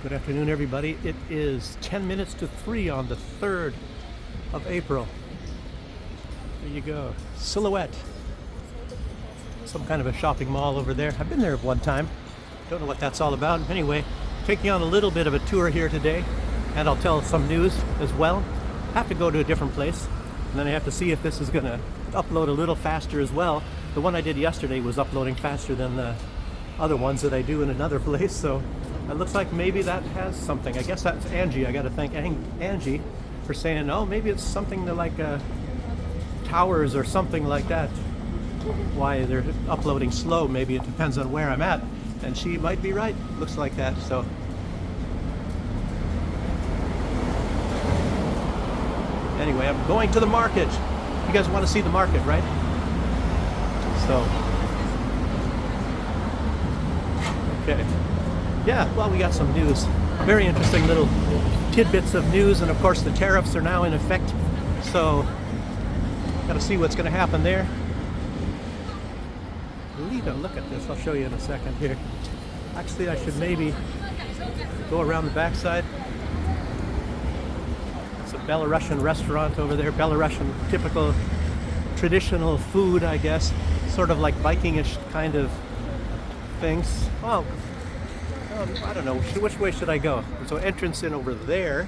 Good afternoon, everybody. It is 10 minutes to 3 on the 3rd of April. There you go. Silhouette. Some kind of a shopping mall over there. I've been there one time. Don't know what that's all about. Anyway, taking on a little bit of a tour here today, and I'll tell some news as well. Have to go to a different place, and then I have to see if this is going to upload a little faster as well. The one I did yesterday was uploading faster than the other ones that I do in another place, so it looks like maybe that has something. I guess that's Angie. I got to thank Angie for saying, oh, maybe it's something to like towers or something like that. Why they're uploading slow, maybe it depends on where I'm at. And she might be right. Looks like that. So anyway, I'm going to the market. You guys want to see the market, right? So okay. Yeah, well, we got some news. Very interesting little tidbits of news, and of course the tariffs are now in effect. So got to see what's going to happen there. Lita, look at this. I'll show you in a second here. Actually, I should maybe go around the backside. It's a Belarusian restaurant over there. Belarusian typical traditional food, I guess. Sort of like Vikingish kind of things. Well, I don't know. Which way should I go? So entrance in over there,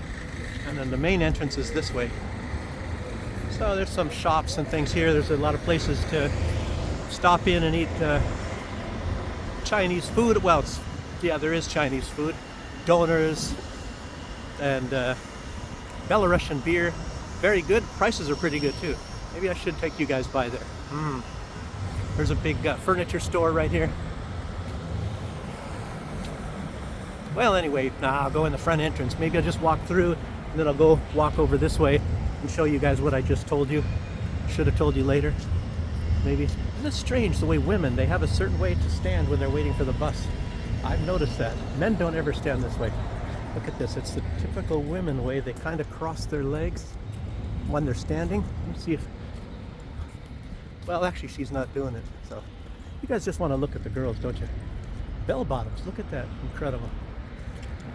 and then the main entrance is this way. So there's some shops and things here. There's a lot of places to stop in and eat Chinese food. Well, yeah, there is Chinese food. Donors and Belarusian beer. Very good. Prices are pretty good too. Maybe I should take you guys by there. There's a big furniture store right here. Well, anyway, I'll go in the front entrance. Maybe I'll just walk through, and then I'll go walk over this way and show you guys what I just told you. Should have told you later, maybe. Isn't it strange the way women, they have a certain way to stand when they're waiting for the bus? I've noticed that. Men don't ever stand this way. Look at this. It's the typical women way. They kind of cross their legs when they're standing. Let me see if... Well, actually, she's not doing it. So you guys just want to look at the girls, don't you? Bell bottoms. Look at that. Incredible.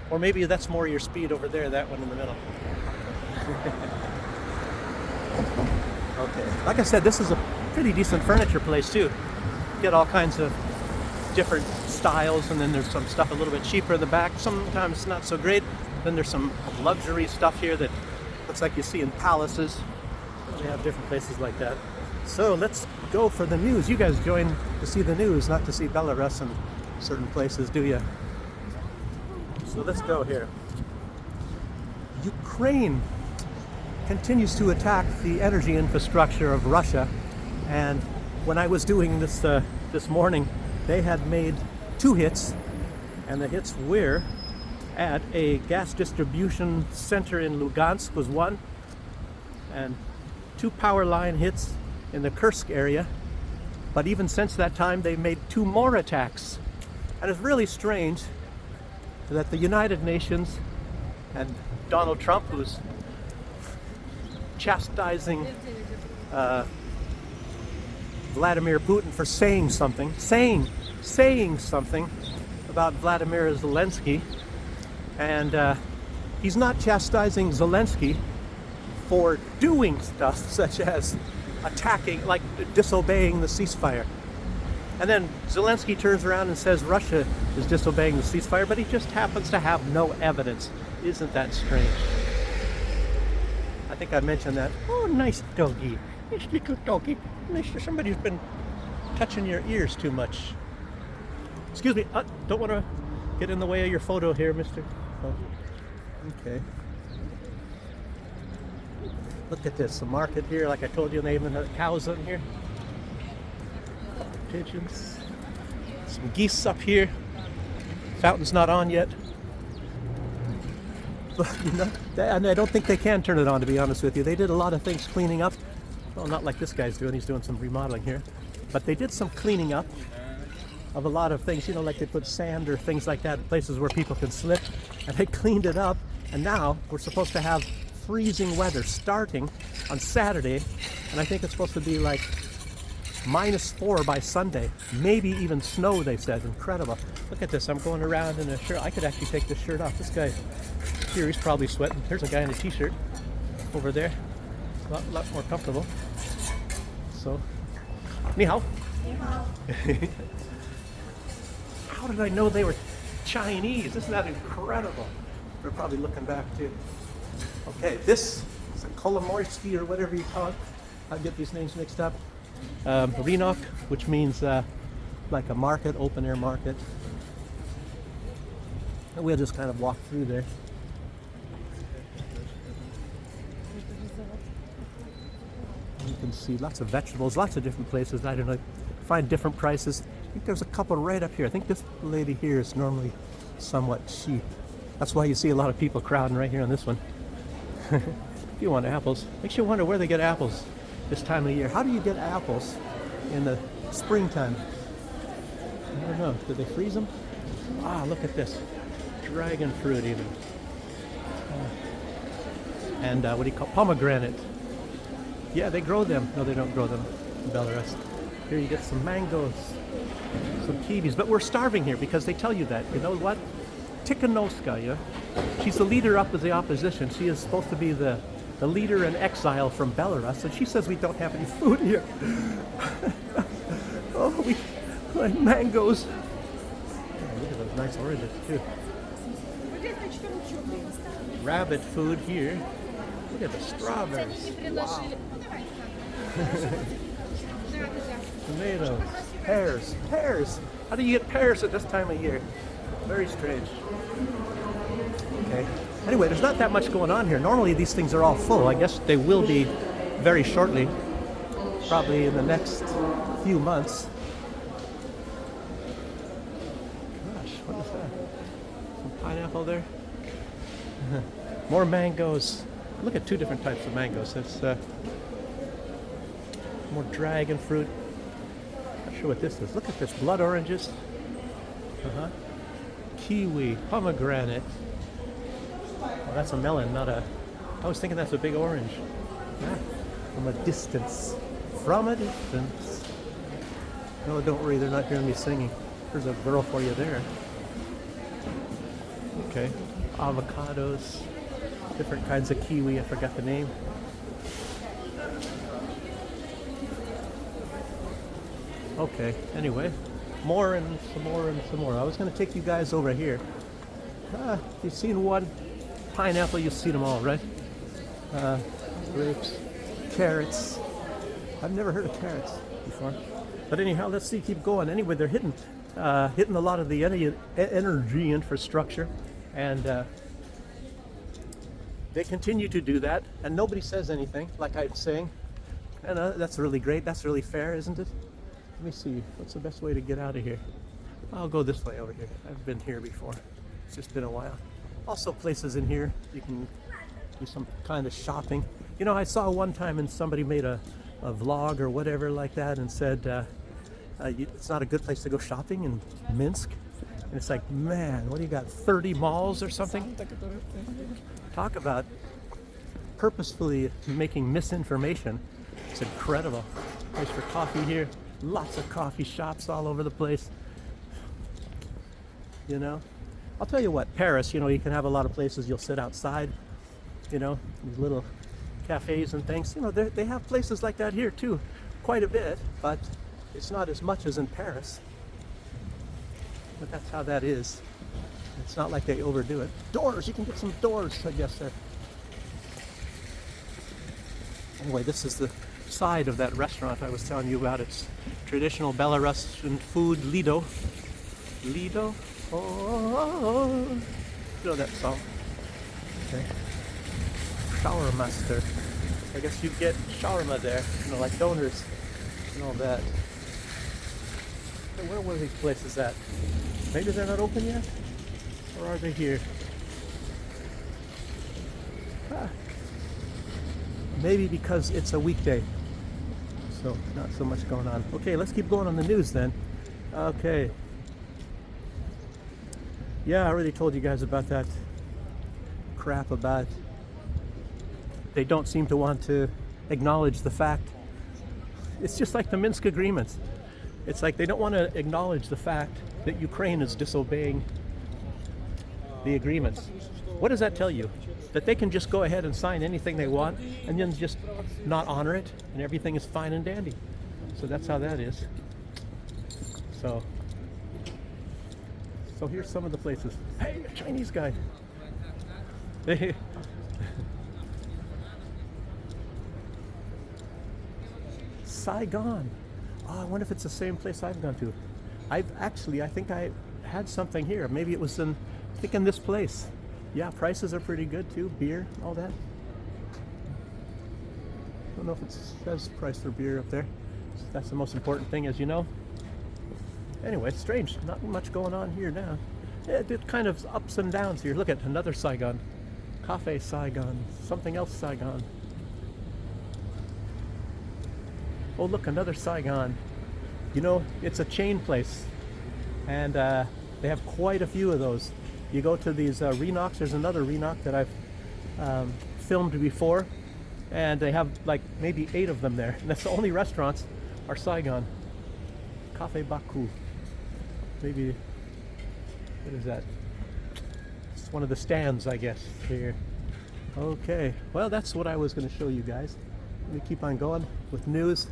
Or maybe that's more your speed over there, that one in the middle. Okay. Like I said, this is a pretty decent furniture place too. You get all kinds of different styles, and then there's some stuff a little bit cheaper in the back. Sometimes not so great. Then there's some luxury stuff here that looks like you see in palaces. They have different places like that. So let's go for the news. You guys join to see the news, not to see Belarus in certain places, do you? So let's go here. Ukraine continues to attack the energy infrastructure of Russia, and when I was doing this this morning, they had made 2 hits, and the hits were at a gas distribution center in Lugansk was one, and 2 power line hits in the Kursk area. But even since that time, they've made 2 more attacks, and it's really strange that the United Nations and Donald Trump, who's chastising Vladimir Putin for saying something about Vladimir Zelensky, and he's not chastising Zelensky for doing stuff such as attacking, like disobeying the ceasefire. And then Zelensky turns around and says Russia is disobeying the ceasefire, but he just happens to have no evidence. Isn't that strange? I think I mentioned that. Oh, nice doggy. Nice little doggy. Somebody's been touching your ears too much. Excuse me. Don't want to get in the way of your photo here, mister. Oh, okay. Look at this. The market here, like I told you, they even have cows in here. Pigeons, some geese up here. Fountain's not on yet, but and I don't think they can turn it on, to be honest with you. They did a lot of things cleaning up. Well, not like this guy's doing. He's doing some remodeling here, but they did some cleaning up of a lot of things. You know, like they put sand or things like that in places where people can slip, and they cleaned it up. And now we're supposed to have freezing weather starting on Saturday, and I think it's supposed to be like -4 by Sunday. Maybe even snow, they said. Incredible. Look at this. I'm going around in a shirt. I could actually take this shirt off. This guy here, he's probably sweating. There's a guy in a t-shirt over there. A lot more comfortable. So, ni hao. Ni hao. How did I know they were Chinese? Isn't that incredible? They're probably looking back too. Okay, this is a Kolomorsky or whatever you call it. I get these names mixed up. Rynok, which means like a market, open air market. And we'll just kind of walk through there. You can see lots of vegetables, lots of different places. I don't know, find different prices. I think there's a couple right up here. I think this lady here is normally somewhat cheap. That's why you see a lot of people crowding right here on this one. If you want apples, makes you wonder where they get apples this time of year. How do you get apples in the springtime? I don't know. Did they freeze them? Ah, look at this. Dragon fruit even. And what do you call pomegranate? Yeah, they grow them. No, they don't grow them in Belarus. Here you get some mangoes, some kiwis. But we're starving here because they tell you that. You know what? Tikhanovskaya, she's the leader up of the opposition. She is supposed to be the leader in exile from Belarus, and she says we don't have any food here. Oh, we like mangoes. Oh, look at those nice oranges too. Rabbit food here. Look at the strawberries. Wow. Tomatoes, pears, pears. How do you get pears at this time of year? Very strange. Okay. Anyway, there's not that much going on here. Normally these things are all full. I guess they will be very shortly. Probably in the next few months. Gosh, what is that? Some pineapple there? More mangoes. Look at two different types of mangoes. It's more dragon fruit. Not sure what this is. Look at this. Blood oranges. Kiwi, pomegranate. Oh, that's a melon, not a... I was thinking that's a big orange. Yeah. From a distance. From a distance. No, don't worry, they're not hearing me singing. There's a girl for you there. Okay. Avocados. Different kinds of kiwi, I forgot the name. Okay, anyway. More and some more and some more. I was going to take you guys over here. You've seen one pineapple, you've seen them all, right? Grapes, carrots. I've never heard of carrots before. But anyhow, let's see, keep going. Anyway, they're hitting a lot of the energy infrastructure, and they continue to do that, and nobody says anything, like I'm saying. And that's really great. That's really fair, isn't it? Let me see. What's the best way to get out of here? I'll go this way over here. I've been here before. It's just been a while. Also places in here you can do some kind of shopping. You know, I saw one time and somebody made a vlog or whatever like that and said it's not a good place to go shopping in Minsk. And it's like, man, what do you got, 30 malls or something? Talk about purposefully making misinformation. It's incredible. Place for coffee here. Lots of coffee shops all over the place. You know, I'll tell you what, Paris, you know, you can have a lot of places you'll sit outside, you know, these little cafes and things. You know, they have places like that here too, quite a bit, but it's not as much as in Paris. But that's how that is. It's not like they overdo it. Doors, you can get some doors, I guess, there. Anyway, this is the side of that restaurant I was telling you about. It's traditional Belarusian food, Lido. Lido? Oh, you know that song? Okay. Shawarmaster. I guess you get shawarma there, you know, like donors and all that. So where were these places at? Maybe they're not open yet? Or are they here? Maybe because it's a weekday. So not so much going on. Okay, let's keep going on the news then. Okay. Yeah, I already told you guys about that crap about they don't seem to want to acknowledge the fact It's just like the Minsk agreements. It's like they don't want to acknowledge the fact that Ukraine is disobeying the agreements. What does that tell you? That they can just go ahead and sign anything they want and then just not honor it and everything is fine and dandy. So that's how that is. So here's some of the places. Hey, a Chinese guy. Hey. Saigon. Oh, I wonder if it's the same place I've gone to. I think I had something here. Maybe it was in this place. Yeah, prices are pretty good too. Beer, all that. I don't know if it says price for beer up there. That's the most important thing, as you know. Anyway, strange. Not much going on here now. It kind of ups and downs here. Look at another Saigon. Cafe Saigon. Something else Saigon. Oh, look, another Saigon. You know, it's a chain place. And they have quite a few of those. You go to these Renox. There's another Renox that I've filmed before. And they have like maybe 8 of them there. And that's the only restaurants are Saigon. Cafe Baku. Maybe, what is that? It's one of the stands, I guess, here. Okay, well, that's what I was going to show you guys. Let me keep on going with news.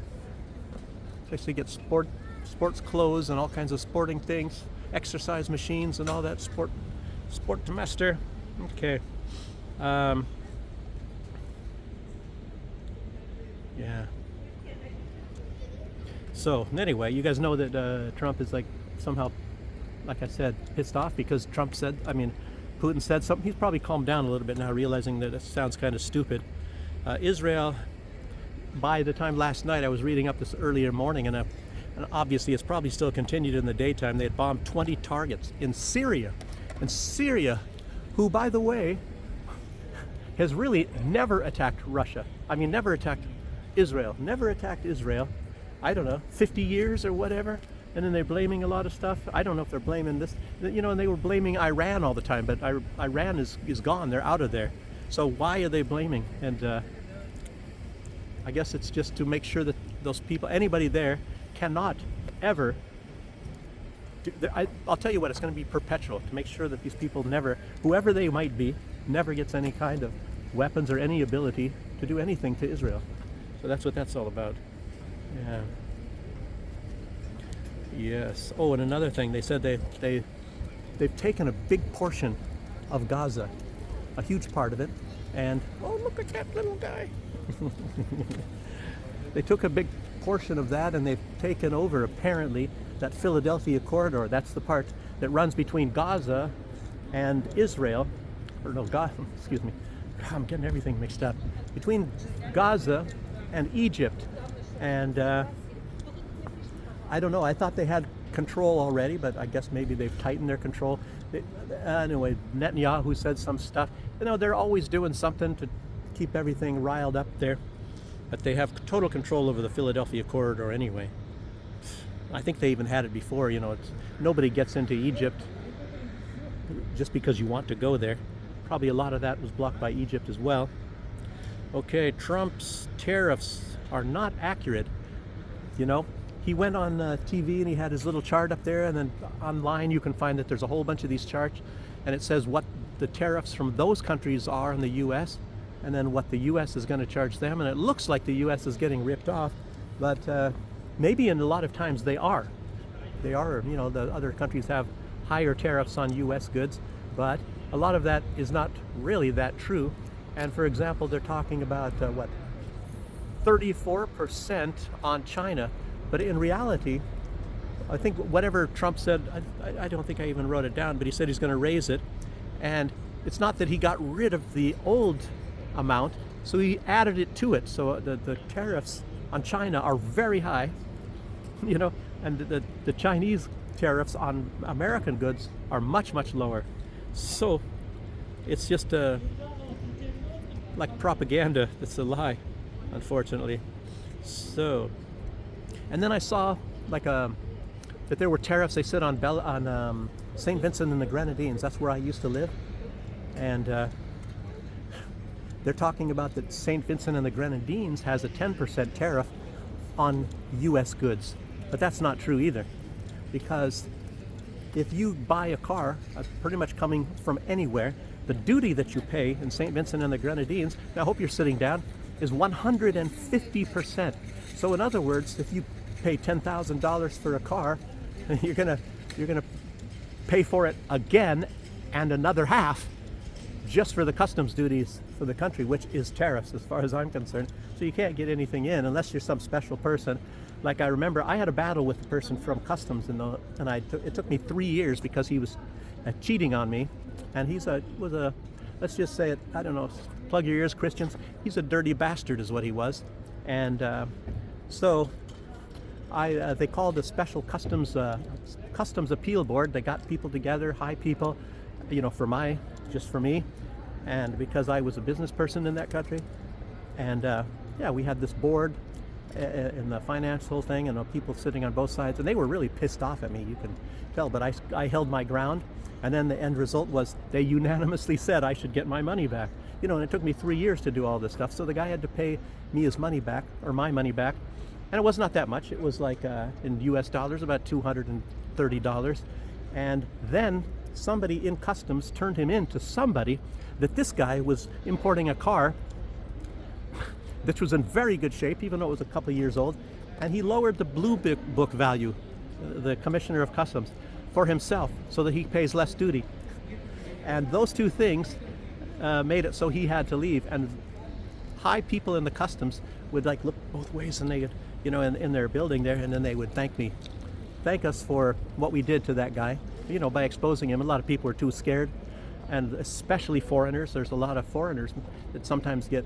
Especially get sports clothes and all kinds of sporting things, exercise machines and all that sport semester. Okay. Yeah. So anyway, you guys know that Trump is like somehow, like I said, pissed off because Putin said something. He's probably calmed down a little bit now, realizing that it sounds kind of stupid. Israel, by the time last night, I was reading up this earlier morning, and obviously it's probably still continued in the daytime. They had bombed 20 targets in Syria. And Syria, who, by the way, has really never attacked Russia. I mean, never attacked Israel. Never attacked Israel. I don't know, 50 years or whatever. And then they're blaming a lot of stuff. I don't know if they're blaming this, you know, and they were blaming Iran all the time, but Iran is gone. They're out of there. So why are they blaming? And I guess it's just to make sure that those people, anybody there, cannot ever, I'll tell you what, it's going to be perpetual to make sure that these people never, whoever they might be, never gets any kind of weapons or any ability to do anything to Israel. So that's what that's all about. Yeah. Yes. Oh, and another thing, they said they've taken a big portion of Gaza, a huge part of it, and oh, look at that little guy. They took a big portion of that, and they've taken over apparently that Philadelphia corridor. That's the part that runs between Gaza and Israel, or no, excuse me, I'm getting everything mixed up. Between Gaza and Egypt, and I don't know. I thought they had control already, but I guess maybe they've tightened their control. Anyway, Netanyahu said some stuff. You know, they're always doing something to keep everything riled up there. But they have total control over the Philadelphia corridor anyway. I think they even had it before. You know, nobody gets into Egypt just because you want to go there. Probably a lot of that was blocked by Egypt as well. Okay, Trump's tariffs are not accurate. You know, he went on TV and he had his little chart up there, and then online you can find that there's a whole bunch of these charts, and it says what the tariffs from those countries are in the U.S. and then what the U.S. is going to charge them, and it looks like the U.S. is getting ripped off, but maybe in a lot of times they are. They are, you know, the other countries have higher tariffs on U.S. goods, but a lot of that is not really that true. And for example, they're talking about 34% on China, but in reality, I think whatever Trump said, I don't think I even wrote it down, but he said he's going to raise it, and it's not that he got rid of the old amount, so he added it to it. So the tariffs on China are very high, you know, and the Chinese tariffs on American goods are much, much lower. So it's just like propaganda. That's a lie, unfortunately. So, and then I saw like that there were tariffs, they said, on St. Vincent and the Grenadines. That's where I used to live, and they're talking about that St. Vincent and the Grenadines has a 10% tariff on US goods. But that's not true either, because if you buy a car pretty much coming from anywhere, the duty that you pay in St. Vincent and the Grenadines, and I hope you're sitting down, is 150%. So in other words, if you pay $10,000 for a car, you're gonna pay for it again and another half just for the customs duties for the country, which is tariffs as far as I'm concerned. So you can't get anything in unless you're some special person. Like I remember I had a battle with the person from customs, and it took me 3 years because he was cheating on me, and was a let's just say it, I don't know, plug your ears, Christians, he's a dirty bastard is what he was. And so they called a special customs appeal board. They got people together, high people, just for me, and because I was a business person in that country. And we had this board in the financial thing, and people sitting on both sides, and they were really pissed off at me, you can tell, but I held my ground, and then the end result was they unanimously said I should get my money back. And it took me 3 years to do all this stuff, so the guy had to pay me his money back, or my money back, and it was not that much. It was like in US dollars about $230, and then somebody in customs turned him in to somebody that this guy was importing a car that was in very good shape, even though it was a couple of years old, and he lowered the blue book value, the commissioner of customs, for himself so that he pays less duty. And those two things made it so he had to leave. And high people in the customs would look both ways, and they would, in their building there, and then they would thank us for what we did to that guy, by exposing him. A lot of people were too scared, and especially foreigners. There's a lot of foreigners that sometimes get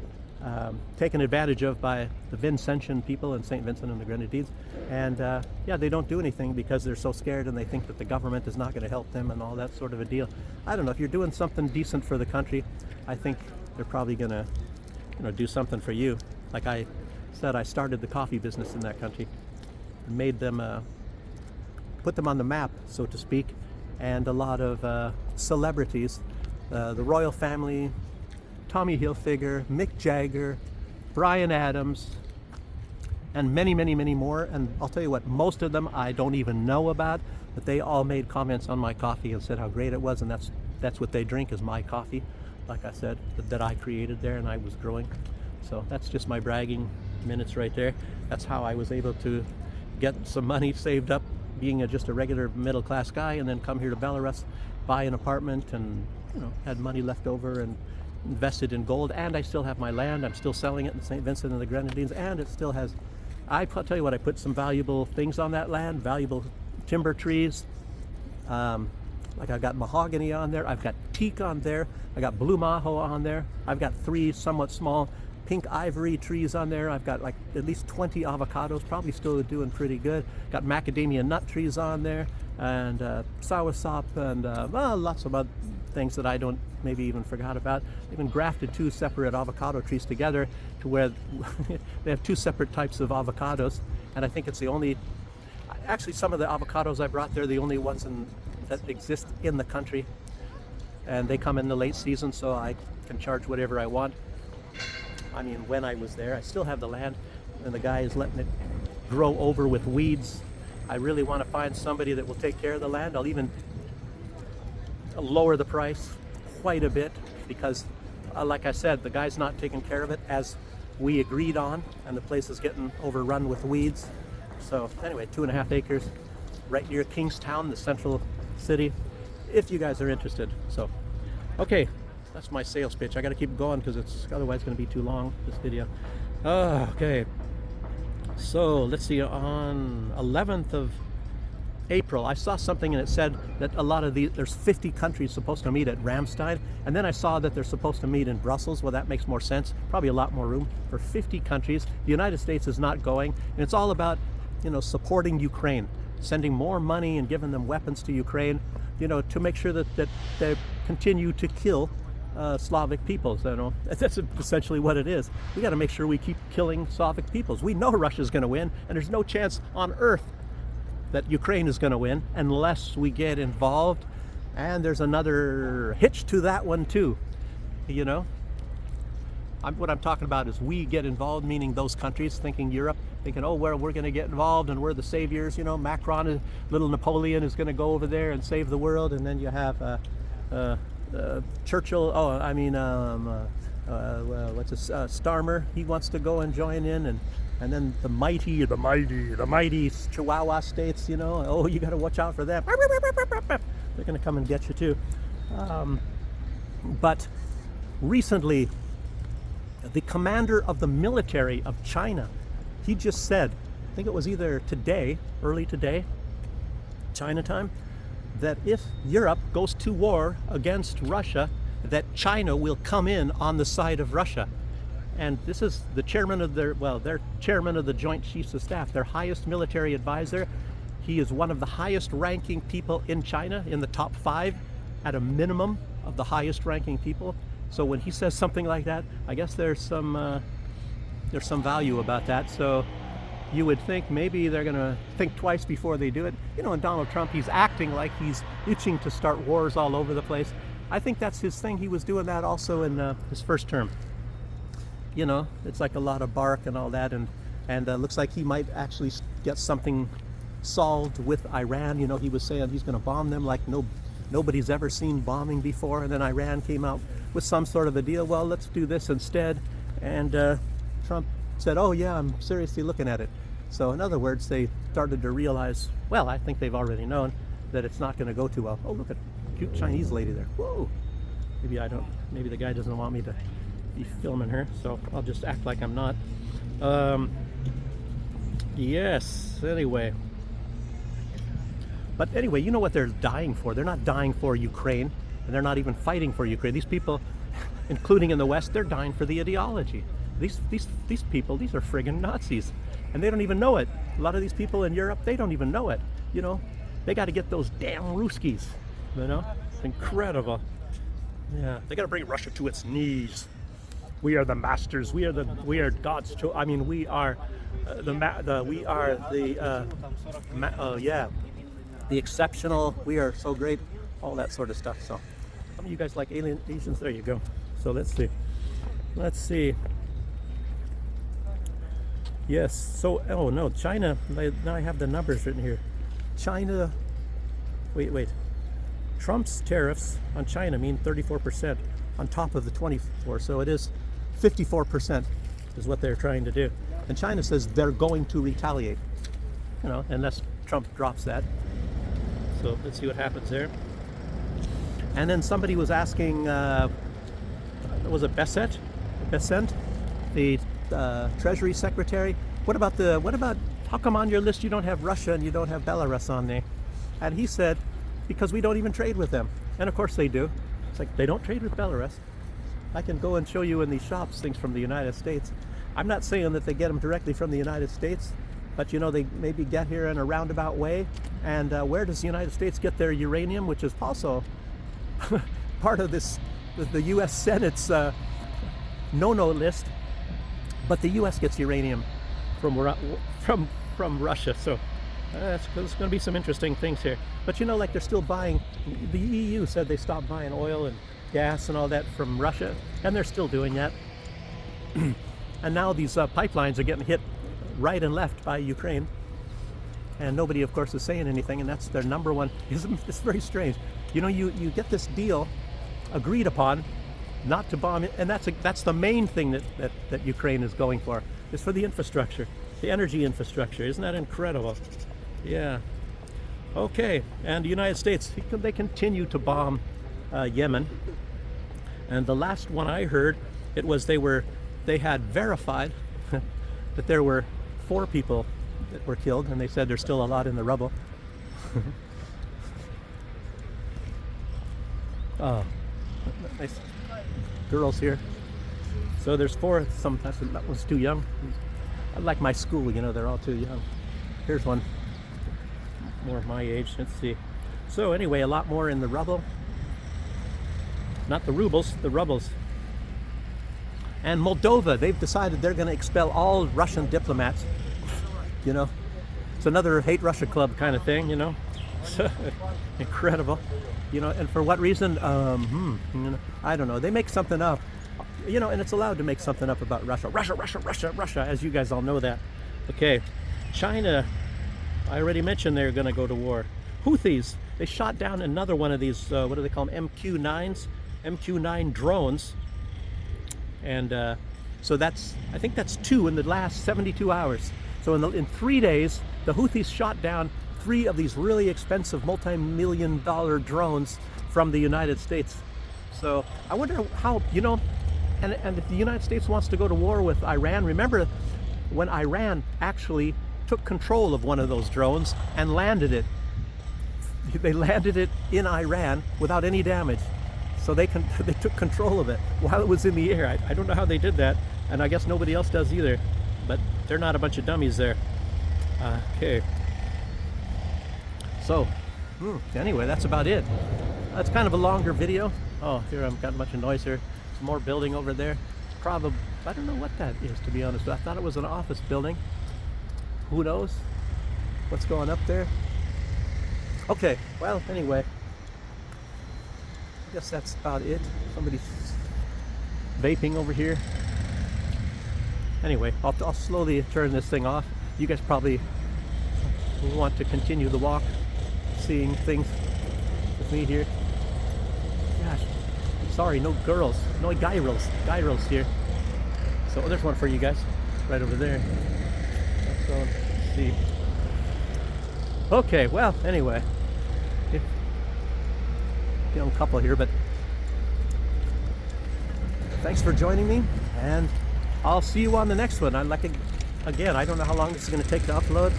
taken advantage of by the Vincentian people in St. Vincent and the Grenadines, and they don't do anything because they're so scared, and they think that the government is not going to help them and all that sort of a deal. I don't know, if you're doing something decent for the country, I think they're probably going to do something for you. Like I said, I started the coffee business in that country, made them put them on the map, so to speak, and a lot of celebrities, the royal family, Tommy Hilfiger, Mick Jagger, Bryan Adams, and many, many, many more. And I'll tell you what, most of them I don't even know about, but they all made comments on my coffee and said how great it was, and that's what they drink, is my coffee, like I said, that I created there and I was growing. So that's just my bragging minutes right there. That's how I was able to get some money saved up, being just a regular middle-class guy, and then come here to Belarus, buy an apartment, and had money left over and invested in gold. And I still have my land. I'm still selling it in St. Vincent and the Grenadines, and it still has, I'll tell you what, I put some valuable things on that land, valuable timber trees. Like I've got mahogany on there, I've got teak on there, I got blue maho on there, I've got 3 somewhat small pink ivory trees on there, I've got like at least 20 avocados, probably still doing pretty good, got macadamia nut trees on there, and soursop, and lots of other things that I don't maybe even forgot about. They've been grafted 2 separate avocado trees together to where they have 2 separate types of avocados, and I think it's the only, actually some of the avocados I brought there are the only ones that exist in the country, and they come in the late season, so I can charge whatever I want. I mean, when I was there, I still have the land, and the guy is letting it grow over with weeds. I really want to find somebody that will take care of the land. I'll even lower the price quite a bit, because like I said, the guy's not taking care of it as we agreed on, and the place is getting overrun with weeds. So anyway, 2.5 acres right near Kingstown, the central city, if you guys are interested. So okay, that's my sales pitch. I got to keep going because it's otherwise going to be too long, this video. Okay, so let's see, on 11th of April, I saw something and it said that a lot of there's 50 countries supposed to meet at Ramstein, and then I saw that they're supposed to meet in Brussels. Well, that makes more sense, probably a lot more room for 50 countries. The United States is not going, and it's all about supporting Ukraine, sending more money and giving them weapons to Ukraine, to make sure that they continue to kill Slavic peoples. That's essentially what it is. We got to make sure we keep killing Slavic peoples. We know Russia's going to win, and there's no chance on earth that Ukraine is going to win unless we get involved. And there's another hitch to that one too, what I'm talking about is we get involved, meaning those countries, thinking Europe, thinking, oh, we're going to get involved and we're the saviors. You know, Macron, little Napoleon, is going to go over there and save the world. And then you have Churchill. Oh, I mean, Starmer? He wants to go and join in, and then the mighty Chihuahua states. You know, oh, you got to watch out for them. They're going to come and get you too. But recently, the commander of the military of China, he just said, I think it was either today, early today, China time, that if Europe goes to war against Russia, that China will come in on the side of Russia. And this is the chairman of their chairman of the Joint Chiefs of Staff, their highest military advisor. He is one of the highest ranking people in China, in the top 5 at a minimum of the highest ranking people. So when he says something like that, I guess there's some value about that. So you would think maybe they're going to think twice before they do it. You know, and Donald Trump, he's acting like he's itching to start wars all over the place. I think that's his thing. He was doing that also in his first term. You know, it's like a lot of bark and all that, and looks like he might actually get something solved with Iran. You know, he was saying he's going to bomb them like nobody's ever seen bombing before, and then Iran came out with some sort of a deal. Well, let's do this instead. And Trump said, oh yeah, I'm seriously looking at it. So in other words, they started to realize, well, I think they've already known that it's not going to go too well. Oh, look at a cute Chinese lady there. Whoa. Maybe the guy doesn't want me to be filming her, so I'll just act like I'm not. Yes, anyway. But anyway, you know what they're dying for? They're not dying for Ukraine, and they're not even fighting for Ukraine. These people, including in the West, they're dying for the ideology. These people, these are friggin' Nazis, and they don't even know it. A lot of these people in Europe, they don't even know it. You know, they got to get those damn Ruskies. You know, it's incredible. Yeah, they got to bring Russia to its knees. We are the masters. We are God's choice. I mean, we are the exceptional. We are so great. All that sort of stuff. So, some of you guys like Asians. There you go. So let's see. Yes. So, oh no, China. Now I have the numbers written here. China. Wait. Trump's tariffs on China mean 34% on top of the 24. So it is 54% is what they're trying to do. And China says they're going to retaliate. You know, unless Trump drops that. So let's see what happens there. And then somebody was asking, was it Bessent, the Treasury Secretary? What about? How come on your list you don't have Russia and you don't have Belarus on there? And he said, because we don't even trade with them. And of course they do. It's like they don't trade with Belarus. I can go and show you in these shops things from the United States. I'm not saying that they get them directly from the United States, but you know, they maybe get here in a roundabout way. And where does the United States get their uranium, which is also part of the U.S. Senate's no-no list? But the U.S. gets uranium from Russia, so there's going to be some interesting things here. But you know, like they're still buying. The EU said they stopped buying oil and gas and all that from Russia, and they're still doing that. And now these pipelines are getting hit right and left by Ukraine, and nobody, of course, is saying anything. And that's their number one. It's very strange. You know, you get this deal agreed upon, not to bomb it, and that's the main thing that Ukraine is going for, is for the infrastructure, the energy infrastructure. Isn't that incredible? Yeah. Okay. And the United States, they continue to bomb Yemen. And the last one I heard, it was they had verified that there were 4 people that were killed, and they said there's still a lot in the rubble. Oh, nice girls here. So there's 4. That one's too young. I like my school, you know, they're all too young. Here's one more of my age. Let's see. So anyway, a lot more in the rubble. Not the rubles, the rubbles. And Moldova, they've decided they're going to expel all Russian diplomats. You know, it's another hate Russia club kind of thing, you know. Incredible. You know, and for what reason? You know, I don't know. They make something up. You know, and it's allowed to make something up about Russia. Russia, Russia, Russia, Russia, as you guys all know that. Okay, China, I already mentioned they're going to go to war. Houthis, they shot down another one of these, what do they call them, MQ-9s? MQ-9 drones. And so that's, I think that's 2 in the last 72 hours. So in 3 days, the Houthis shot down 3 of these really expensive multi-million-dollar drones from the United States. So I wonder how, you know, and if the United States wants to go to war with Iran, remember when Iran actually took control of one of those drones and landed it. They landed it in Iran without any damage. So they took control of it while it was in the air. I don't know how they did that, and I guess nobody else does either. But they're not a bunch of dummies there. Okay. So, anyway, that's about it. That's kind of a longer video. Oh, here I've got a bunch of noise here. Some more building over there. Probably, I don't know what that is, to be honest. I thought it was an office building. Who knows what's going up there? Okay, well, anyway. I guess that's about it. Somebody's vaping over here. Anyway, I'll slowly turn this thing off. You guys probably want to continue the walk, seeing things with me here. Gosh, sorry, no girls, no gyros here. So there's one for you guys, right over there. So let's see. Okay, well, anyway, young couple here, but thanks for joining me, and I'll see you on the next one. Again, I don't know how long this is going to take to upload.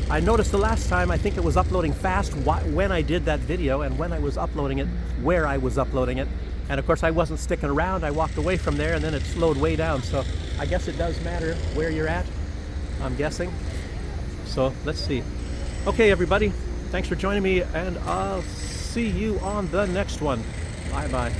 I noticed the last time, I think it was uploading fast when I did that video, and when I was uploading it, where I was uploading it. And of course I wasn't sticking around. I walked away from there and then it slowed way down. So I guess it does matter where you're at, I'm guessing. So let's see. Okay, everybody, thanks for joining me, and I'll see you on the next one. Bye-bye.